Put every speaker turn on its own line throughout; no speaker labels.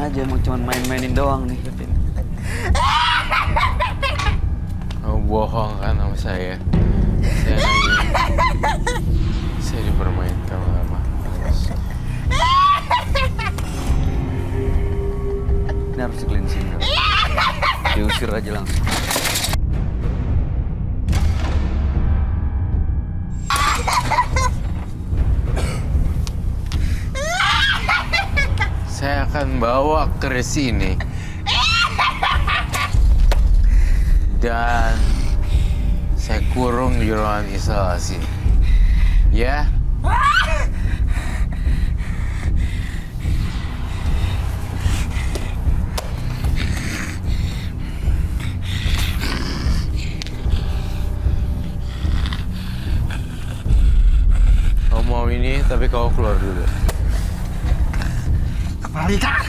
aja, mau cuma main-mainin doang nih.
Kamu bohong kan sama saya? Saya nanya. Saya dipermainkan lama.
Ini harus di cleansing dong. Diusir aja langsung.
Saya akan bawa keris ini. Dan saya kurung di ruangan isolasi. Ya? Kau mau ini, tapi kau keluar dulu.
Kembalikan!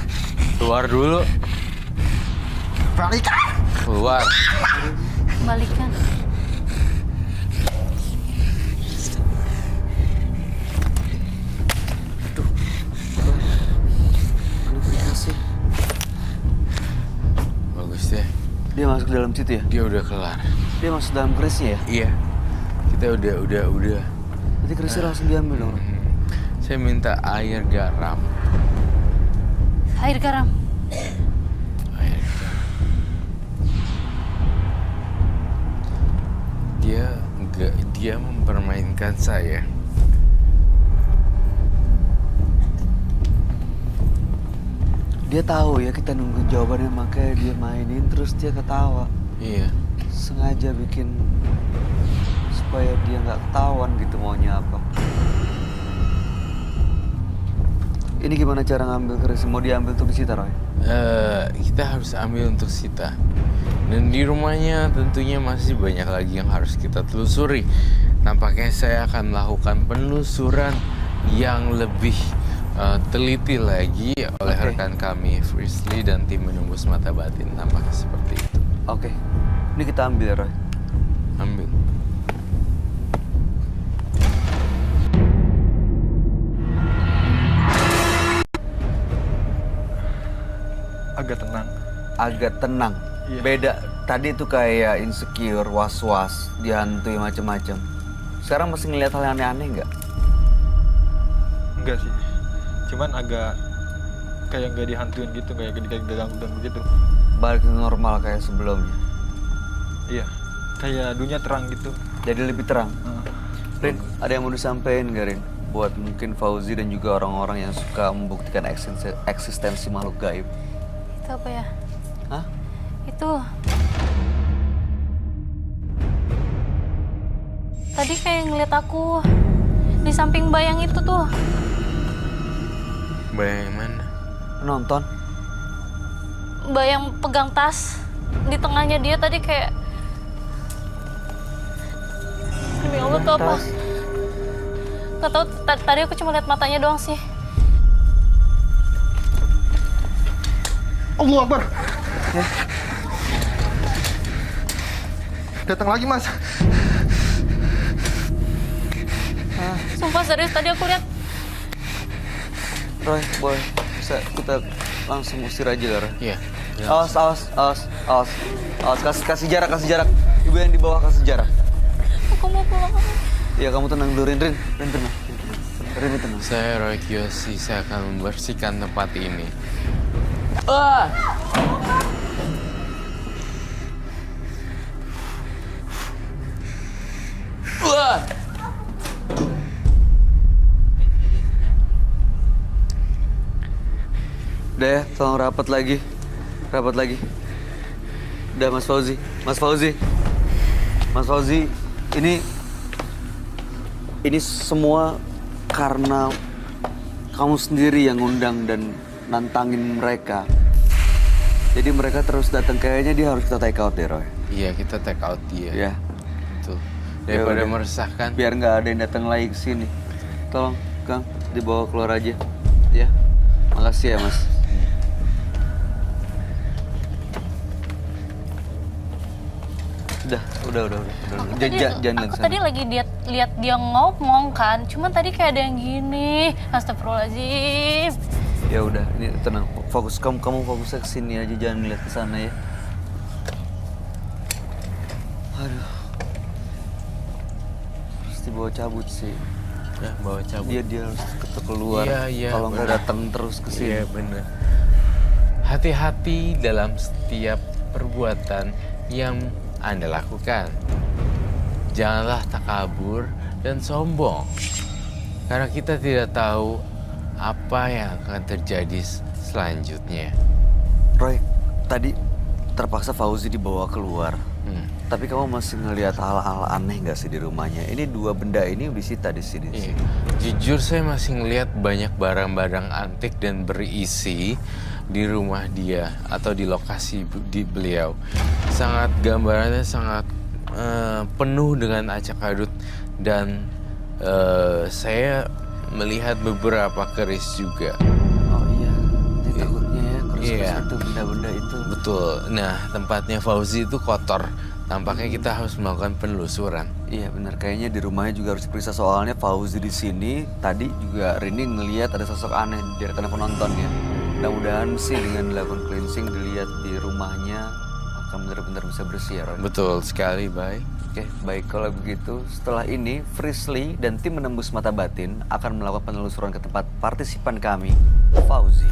Keluar dulu.
Kembalikan!
Keluar.
Kembalikan.
Kualifikasi.
Bagus deh.
Dia masuk dalam situ ya?
Dia udah kelar.
Dia masuk dalam kerisnya ya?
Iya. Kita udah.
Berarti kerisnya langsung diambil dong.
Saya minta air garam.
Air garam.
Air garam. Dia mempermainkan saya.
Dia tahu ya kita nunggu jawabannya, makanya dia mainin terus dia ketawa.
Iya.
Sengaja bikin supaya dia nggak ketahuan gitu maunya apa. Ini gimana cara ngambil keris? Mau diambil tuh disita, Roy?
Kita harus ambil untuk Sita. Dan di rumahnya tentunya masih banyak lagi yang harus kita telusuri. Nampaknya saya akan melakukan penelusuran yang lebih teliti lagi oleh rekan kami, Frisley dan tim menembus mata batin. Nampaknya seperti itu.
Oke. Ini kita ambil ya, Roy.
Ambil.
Agak tenang.
Agak tenang.
Iya.
Beda. Tadi tuh kayak insecure, was-was, dihantui macem-macem. Sekarang masih ngeliat hal yang aneh-aneh nggak?
Enggak sih. Cuman agak kayak nggak dihantuin gitu, kayak diganggu-ganggu gitu.
Balik ke normal kayak sebelumnya.
Iya. Kayak dunia terang gitu.
Jadi lebih terang. Rin, ada yang mau disampaikan nggak, Rin? Buat mungkin Fauzi dan juga orang-orang yang suka membuktikan eksistensi makhluk gaib.
Itu apa ya?
Hah?
Itu. Tadi kayak ngeliat aku di samping bayang itu tuh.
Bayang yang mana?
Nonton?
Bayang pegang tas. Di tengahnya dia tadi kayak... Demi Allah tuh apa?
Tas.
Gak tau, tadi aku cuma lihat matanya doang sih.
Allahu Akbar. Datang lagi, Mas.
Sumpah serius tadi aku lihat.
Roy, boy, bisa kita langsung usir aja, Roy?
Iya.
Awas, kasih jarak. Ibu yang di bawah kasih jarak.
Aku mau pulang.
Ya kamu tenang dulu, Rin tenang. Rin tenang.
Saya Roy Kiyoshi, saya akan membersihkan tempat ini.
Udah ya, tolong rapat lagi. Udah, Mas Fauzi, ini semua karena kamu sendiri yang ngundang dan nantangin mereka. Jadi mereka terus datang, kayaknya dia harus kita take out deh, Roy.
Iya, kita take out dia.
Ya,
Tuh. Daripada
Ya udah.
meresahkan.
biar nggak ada yang datang lagi ke sini. Tolong, Kang, dibawa keluar aja. Ya, makasih ya, Mas. Udah. Jangan
Aku tadi lagi lihat dia ngomong kan, cuman tadi kayak ada yang gini. Astagfirullahaladzim.
Ya udah, ini tenang. fokus kamu fokusnya ke sini aja, jangan lihat ke sana ya. Aduh. Terus dibawa cabut sih.
Ya, bawa cabut.
Dia harus keluar.
Iya,
Kalau nggak
benar.
datang terus ke sini.
Iya, benar. Hati-hati dalam setiap perbuatan yang Anda lakukan. Janganlah takabur dan sombong. Karena kita tidak tahu apa yang akan terjadi selanjutnya.
Roy, tadi terpaksa Fauzi dibawa keluar. Tapi kamu masih ngelihat hal-hal aneh nggak sih di rumahnya? Ini 2 benda ini disita di sini.
Iya. Jujur saya masih ngelihat banyak barang-barang antik dan berisi di rumah dia atau di lokasi di beliau. Gambarannya sangat penuh dengan acak adut dan saya melihat beberapa keris juga.
Oh iya, ini takutnya ya keris-keris
Iya.
itu, benda-benda itu.
Betul. Nah, tempatnya Fauzi itu kotor. Tampaknya kita harus melakukan penelusuran.
Iya benar, kayaknya di rumahnya juga harus diperiksa soalnya Fauzi di sini. Tadi juga Rini ngelihat ada sosok aneh di rekan penonton ya. Mudah-mudahan sih dengan dilakukan cleansing dilihat di rumahnya akan benar-benar bisa bersih ya, Ron.
Betul sekali, Bay.
Oke, baik kalau begitu. Setelah ini, Frisly dan tim Menembus Mata Batin akan melakukan penelusuran ke tempat partisipan kami, Fauzi.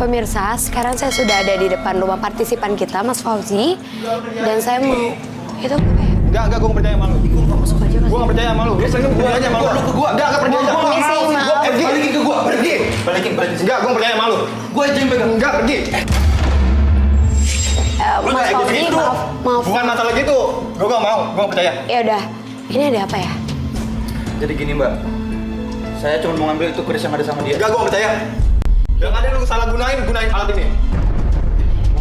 Pemirsa, sekarang saya sudah ada di depan rumah partisipan kita, Mas Fauzi. Dan saya mau... Itu apa ya?
Enggak, gue percaya sama lu.
Masuk aja, Mas.
Gue gak percaya sama lu. Lu sering gue aja sama lu. Lu ke gue. Enggak percaya sama lu.
Permisi, maaf.
Pergi. Balikin ke gue. Pergi. Balikin. Enggak, gue percaya sama lu. Gue aja yang pegang. Enggak, pergi.
Mas Fauzi, maaf.
Bukan masalah gitu. Gue gak mau. Gue gak percaya.
Ya udah, ini ada apa ya?
Jadi gini mbak, saya cuma mau ngambil itu keris yang ada sama dia.
Enggak, gue gak percaya. Yang ada lu salah gunain alat ini.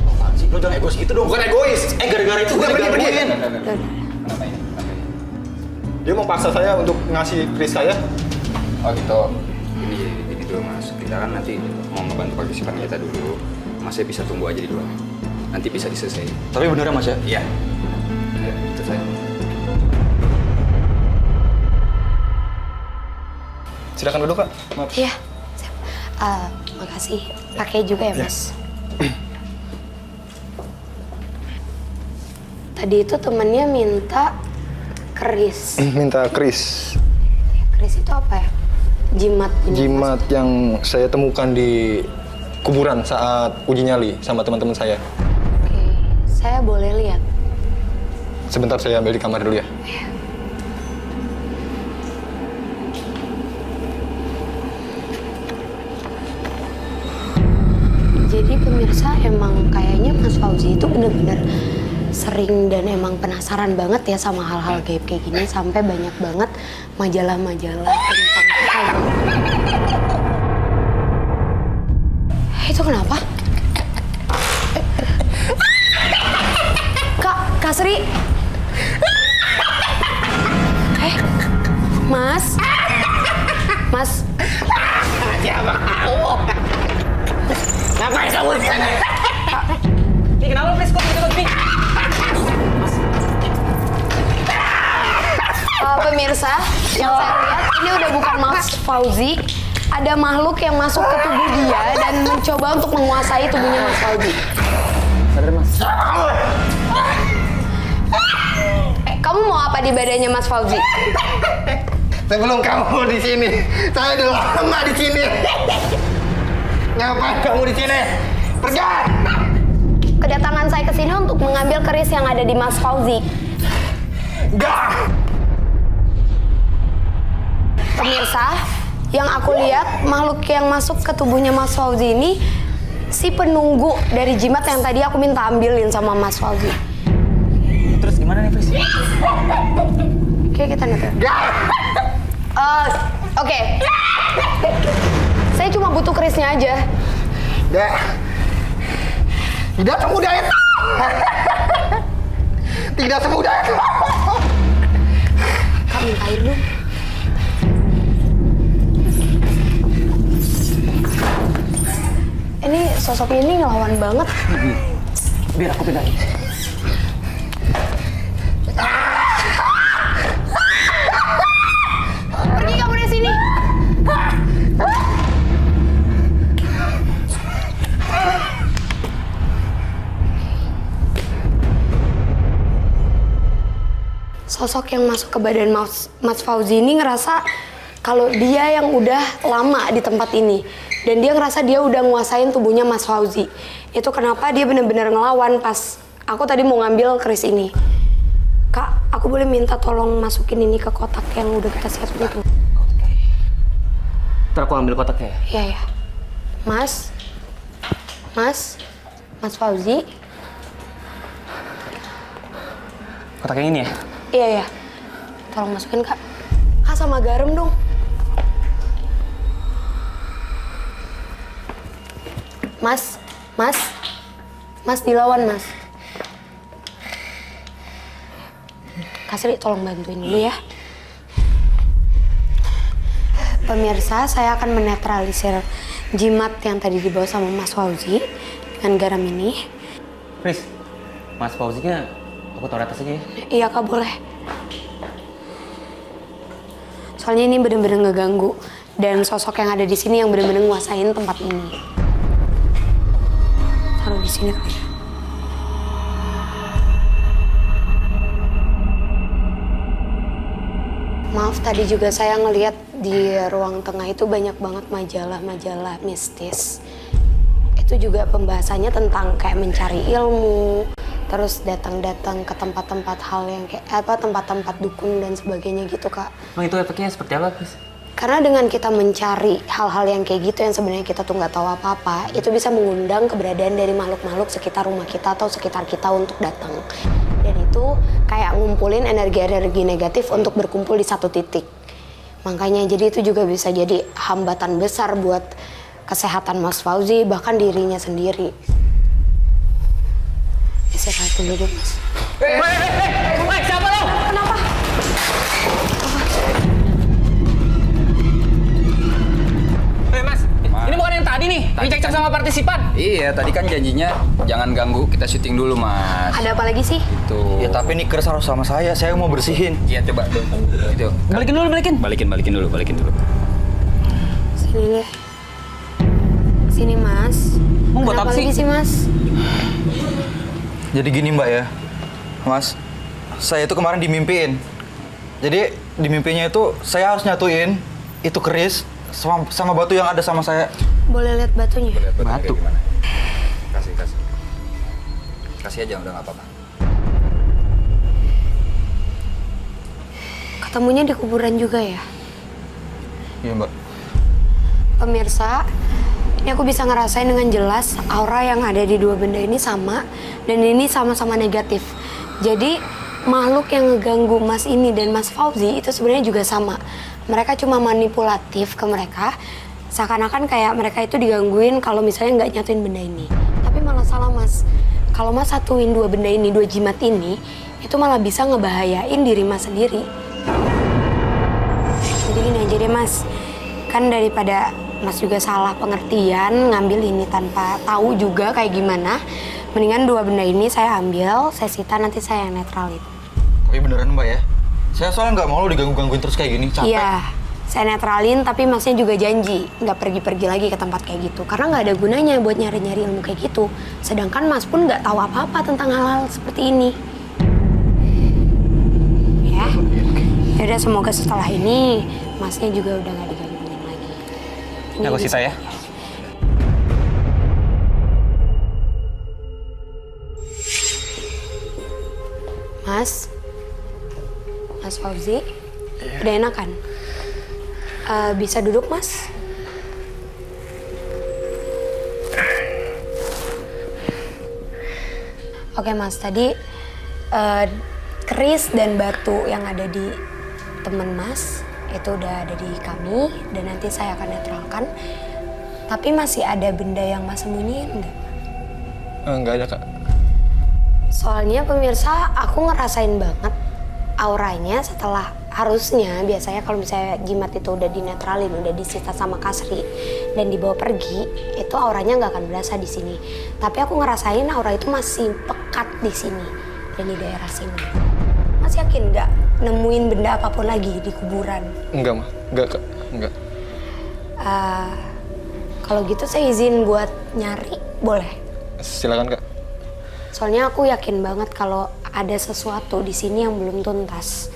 Apaan sih? Lo jangan egois itu dong.
Bukan egois.
Gara-gara itu gue
Udah, pergi.
digangguin.
Kenapa ini? Dia mau paksa saya untuk ngasih keris saya.
Oh gitu. Ini dulu mas. Kita kan nanti mau ngebantu partisipan kita dulu. Masnya bisa tunggu aja di luar. Nanti bisa diselesaikan. Tapi bener ya mas ya? Iya. Ya, itu saya.
Silakan duduk kak. Maaf.
Iya. Siap. Makasih. Pakai juga ya, Mas. Tadi itu temennya minta keris.
Minta keris.
Keris itu apa ya? Jimat.
Jimat yang saya temukan di kuburan saat uji nyali sama teman-teman saya.
Oke. Saya boleh lihat?
Sebentar saya ambil di kamar dulu ya.
Jadi pemirsa, emang kayaknya Mas Fauzi itu bener-bener sering dan emang penasaran banget ya sama hal-hal gaib kayak gini. Sampai banyak banget majalah-majalah tentang hal. Itu kenapa? Kak Sri. Mas.
Ngapain kamu di sana? Ini kenapa please kok ikut Pi?
Pemirsa, yang saya lihat ini udah bukan Mas Fauzi. Ada makhluk yang masuk ke tubuh dia dan mencoba untuk menguasai tubuhnya Mas Fauzi.
Sadar mas.
Kamu mau apa di badannya Mas Fauzi?
Sebelum kamu di sini, saya udah lama di sini. Ngapain kamu di sini? Pergi!
Kedatangan saya ke sini untuk mengambil keris yang ada di Mas Fauzi.
Enggak!
Pemirsa, yang aku lihat makhluk yang masuk ke tubuhnya Mas Fauzi ini si penunggu dari jimat yang tadi aku minta ambilin sama Mas Fauzi.
Terus gimana nih Pris?
Oke, kita nanti. Oke. Saya cuma butuh kerisnya aja.
Enggak. Tidak semudah itu. Tidak semudah itu.
Kak, minta air dong. Ini sosoknya ini ngelawan banget.
Biar aku pegangin.
Pergi kamu dari sini. sosok yang masuk ke badan Mas Fauzi ini ngerasa kalau dia yang udah lama di tempat ini. Dan dia ngerasa dia udah nguasain tubuhnya Mas Fauzi. Itu kenapa dia bener-bener ngelawan pas aku tadi mau ngambil keris ini. Kak, aku boleh minta tolong masukin ini ke kotak yang udah kita siapin itu?
Ntar aku ambil kotaknya ya.
Iya, ya. Mas Fauzi.
Kotak yang ini ya?
Iya, ya. Tolong masukin, Kak. Kak, sama garam dong. Mas dilawan, Mas. Kak Sri, tolong bantuin dulu ya. Pemirsa, saya akan menetralisir jimat yang tadi dibawa sama Mas Fauzi dengan garam ini.
Pris, Mas Fauzinya aku taruh atas aja ya.
Iya, Kak, boleh. Soalnya ini bener-bener ngeganggu. Dan sosok yang ada di sini yang bener-bener nguasain tempat ini. Taruh di sini kali ya. Maaf, tadi juga saya ngelihat di ruang tengah itu banyak banget majalah-majalah mistis. Itu juga pembahasannya tentang kayak mencari ilmu, terus datang-datang ke tempat-tempat hal yang kayak tempat-tempat dukun dan sebagainya gitu, Kak.
Emang itu efeknya seperti apa, Pris?
Karena dengan kita mencari hal-hal yang kayak gitu yang sebenarnya kita tuh nggak tahu apa-apa, itu bisa mengundang keberadaan dari makhluk-makhluk sekitar rumah kita atau sekitar kita untuk datang. Dan itu kayak ngumpulin energi-energi negatif untuk berkumpul di satu titik. Makanya jadi itu juga bisa jadi hambatan besar buat kesehatan Mas Fauzi, bahkan dirinya sendiri. Istirahat dulu deh, Mas.
Hei, siapa lo?
Kenapa?
Mas, ini bukan yang tadi nih, dicek-cek sama partisipan.
Iya, tadi kan janjinya jangan ganggu, kita syuting dulu, Mas.
Ada apa lagi sih?
Tuh.
Ya tapi ini keris harus sama saya mau bersihin.
Iya, coba tuh. Itu.
Balikin dulu.
Balikin dulu.
Sini deh. Sini, Mas.
Mau buat
Ada
apa
apa lagi
sih?
sih, Mas?
Jadi gini Mbak ya, Mas, saya itu kemarin dimimpiin. Jadi di mimpinya itu saya harus nyatuin itu keris sama batu yang ada sama saya.
Boleh lihat batunya?
Batu. Kasih aja, udah nggak apa-apa.
Ketemunya di kuburan juga ya?
Iya Mbak.
Pemirsa, ini aku bisa ngerasain dengan jelas aura yang ada di dua benda ini sama, dan ini sama-sama negatif. Jadi makhluk yang ngeganggu Mas ini dan Mas Fauzi itu sebenarnya juga sama. Mereka cuma manipulatif ke mereka, seakan-akan kayak mereka itu digangguin kalau misalnya nggak nyatuin benda ini. Tapi malah salah, Mas. Kalau Mas satuin dua benda ini, dua jimat ini, itu malah bisa ngebahayain diri Mas sendiri. Jadi gini aja deh, Mas. Kan daripada Mas juga salah pengertian, ngambil ini tanpa tahu juga kayak gimana, mendingan dua benda ini saya ambil, saya sita, nanti saya yang netralin.
Tapi beneran Mbak ya, saya soalnya nggak mau lo diganggu-gangguin terus kayak gini, capek.
Iya, saya netralin, tapi Masnya juga janji nggak pergi-pergi lagi ke tempat kayak gitu. Karena nggak ada gunanya buat nyari-nyari ilmu kayak gitu. Sedangkan Mas pun nggak tahu apa-apa tentang hal-hal seperti ini. Ya, yaudah semoga setelah ini Masnya juga udah nggak digangguin lagi.
Ini aku sita ya.
Mas Fauzi, udah enak kan? Bisa duduk, Mas? Oke, Mas, tadi keris dan batu yang ada di teman Mas itu udah ada di kami, dan nanti saya akan netralkan. Tapi masih ada benda yang Mas sembunyiin nggak?
Nggak ada Kak.
Soalnya pemirsa, aku ngerasain banget auranya setelah harusnya biasanya kalau misalnya jimat itu udah dinetralin, udah disita sama Kasri dan dibawa pergi, itu auranya nggak akan berasa di sini. Tapi aku ngerasain aura itu masih pekat di sini dan di daerah sini. Mas yakin nggak nemuin benda apapun lagi di kuburan?
Enggak, Mah. Enggak, Kak. Enggak.
Kalau gitu saya izin buat nyari, boleh?
Silakan, Kak.
Soalnya aku yakin banget kalau ada sesuatu di sini yang belum tuntas.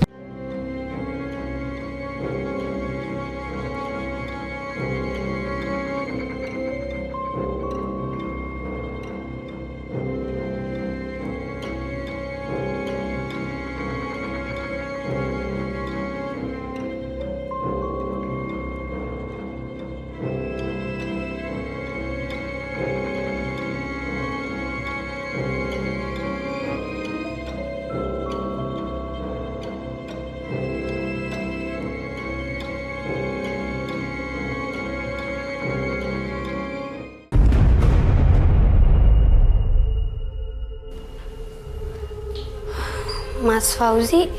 Mas Fauzi,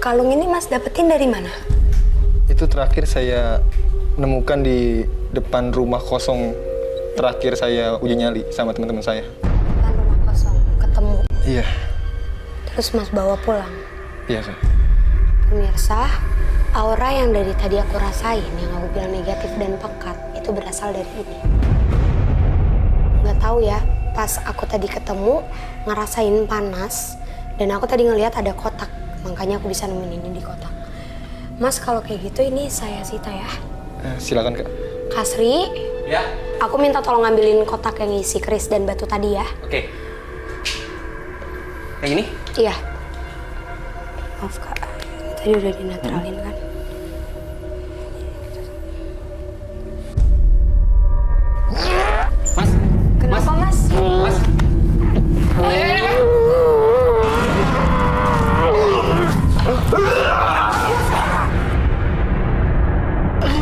kalung ini Mas dapetin dari mana?
Itu terakhir saya nemukan di depan rumah kosong terakhir saya uji nyali sama teman-teman saya.
Depan rumah kosong, ketemu.
Iya.
Terus Mas bawa pulang.
Iya, Kak.
Pemirsa, aura yang dari tadi aku rasain, yang aku bilang negatif dan pekat, itu berasal dari ini. Nggak tahu ya, pas aku tadi ketemu, ngerasain panas, dan aku tadi ngelihat ada kotak, makanya aku bisa nemuin ini di kotak. Mas, kalau kayak gitu ini saya sita ya.
Silakan, Kak.
Kasri,
Ya.
aku minta tolong ngambilin kotak yang isi keris dan batu tadi ya.
Oke. Yang ini?
Iya. Maaf Kak, tadi udah dinetralin kan?
Mas.
Kenapa Mas?
Mas.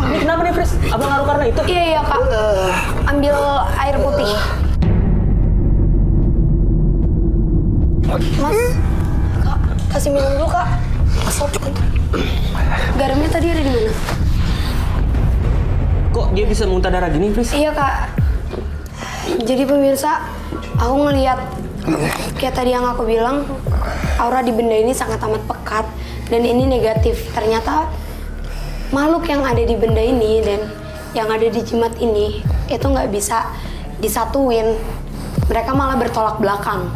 Ini kenapa nih, Fris? Abang ngaruh karena itu?
Iya Kak, ambil air putih. Mas, Kak, kasih minum dulu Kak. Stop. Garamnya tadi ada di mana?
Kok dia bisa muntah darah gini, Fris?
Iya Kak. Jadi pemirsa, aku ngeliat kayak tadi yang aku bilang, aura di benda ini sangat amat pekat dan ini negatif. Ternyata makhluk yang ada di benda ini dan yang ada di jimat ini itu nggak bisa disatuin. Mereka malah bertolak belakang.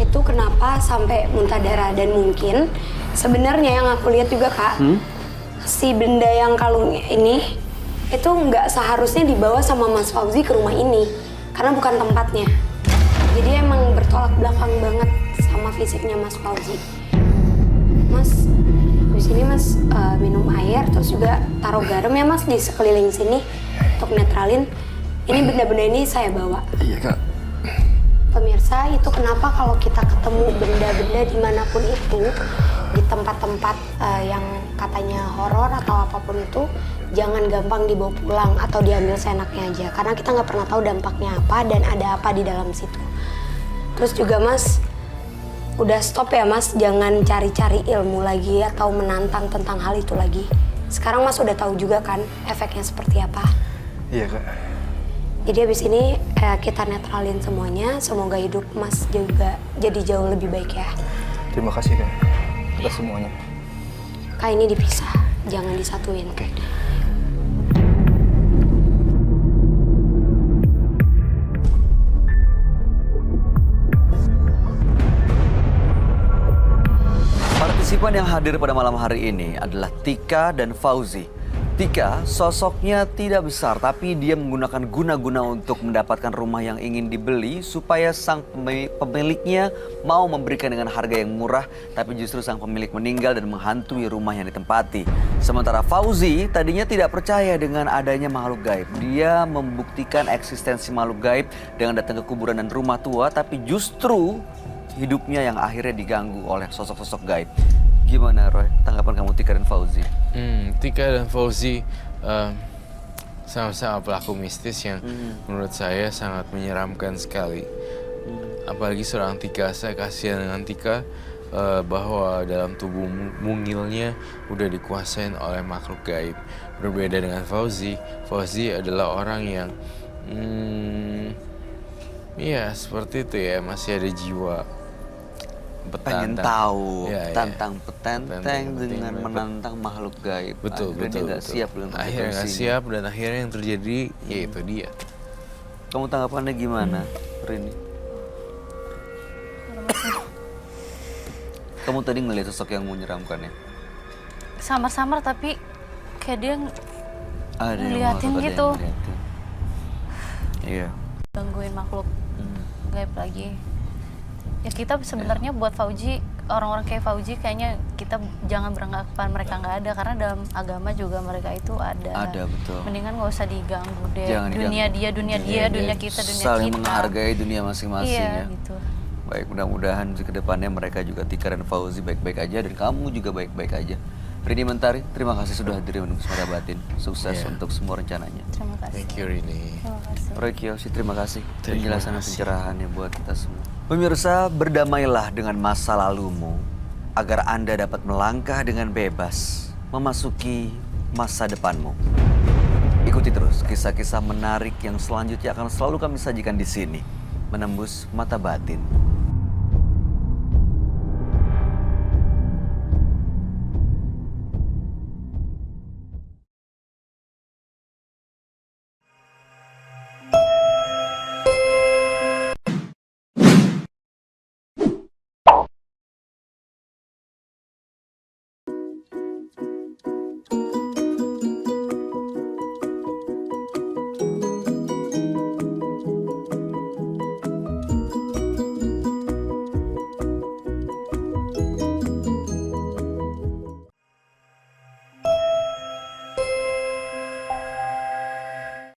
Itu kenapa sampai muntah darah dan mungkin sebenarnya yang aku lihat juga Kak, si benda yang kalung ini itu nggak seharusnya dibawa sama Mas Fauzi ke rumah ini karena bukan tempatnya. Jadi emang bertolak belakang banget sama fisiknya Mas Fauzi. Mas, habis ini Mas minum air terus juga taruh garam ya Mas di sekeliling sini untuk netralin. Ini benda-benda ini saya bawa.
Iya, Kak.
Pemirsa, itu kenapa kalau kita ketemu benda-benda dimanapun itu, di tempat-tempat yang katanya horor atau apapun itu, jangan gampang dibawa pulang atau diambil seenaknya aja. Karena kita nggak pernah tahu dampaknya apa dan ada apa di dalam situ. Terus juga Mas, udah stop ya Mas, jangan cari-cari ilmu lagi atau menantang tentang hal itu lagi. Sekarang Mas udah tahu juga kan efeknya seperti apa.
Iya, Kak.
Jadi habis ini kita netralin semuanya. Semoga hidup Mas juga jadi jauh lebih baik ya.
Terima kasih, Kak. Atas semuanya.
Kak, ini dipisah, jangan disatuin.
Oke.
Partisipan yang hadir pada malam hari ini adalah Tika dan Fauzi. Tika, sosoknya tidak besar, tapi dia menggunakan guna-guna untuk mendapatkan rumah yang ingin dibeli supaya sang pemiliknya mau memberikan dengan harga yang murah, tapi justru sang pemilik meninggal dan menghantui rumah yang ditempati. Sementara Fauzi tadinya tidak percaya dengan adanya makhluk gaib. Dia membuktikan eksistensi makhluk gaib dengan datang ke kuburan dan rumah tua, tapi justru hidupnya yang akhirnya diganggu oleh sosok-sosok gaib. Gimana Roy, tanggapan kamu Tika dan Fauzi?
Tika dan Fauzi sama-sama pelaku mistis yang menurut saya sangat menyeramkan sekali. Apalagi seorang Tika, saya kasihan dengan Tika bahwa dalam tubuh mungilnya udah dikuasain oleh makhluk gaib. Berbeda dengan Fauzi, Fauzi adalah orang yang ya seperti itu ya, masih ada jiwa
Pengen tahu
Ya,
tentang
ya.
petenteng dengan menantang makhluk gaib.
Betul,
Akhirnya
betul,
dia nggak
betul.
siap dengan
Akhirnya nggak
konsekuensinya.
siap dan akhirnya yang terjadi yaitu dia.
Kamu tanggapannya gimana, Rini? Kamu tadi ngeliat sosok yang menyeramkan ya?
Samar-samar tapi kayak dia
Ada yang
ngeliatin
ngotot, ada
gitu.
yang ngeliatin. Iya.
Gangguin makhluk gaib lagi. Ya kita sebenarnya buat Fauji, orang-orang kayak Fauji kayaknya kita jangan beranggapan mereka nggak ada, karena dalam agama juga mereka itu ada.
Ada, betul.
Mendingan nggak usah diganggu deh.
Jangan
dunia
diganggu.
dia, dunia dia, dunia kita, dunia
Saling
kita.
menghargai dunia masing-masing
Iya
ya.
gitu.
Baik, mudah-mudahan ke depannya mereka juga Tika dan Fauzi baik-baik aja dan kamu juga baik-baik aja. Rini Mentari, terima kasih sudah hadir menunggu Suara Batin. Sukses
Iya.
untuk semua rencananya.
Terima kasih.
Thank you, Rini.
Terima kasih.
Roy Kiyoshi, terima kasih
Terima
penjelasan dan
kasih.
pencerahannya buat kita semua. Pemirsa, berdamailah dengan masa lalumu agar Anda dapat melangkah dengan bebas memasuki masa depanmu. Ikuti terus kisah-kisah menarik yang selanjutnya akan selalu kami sajikan di sini, menembus mata batin.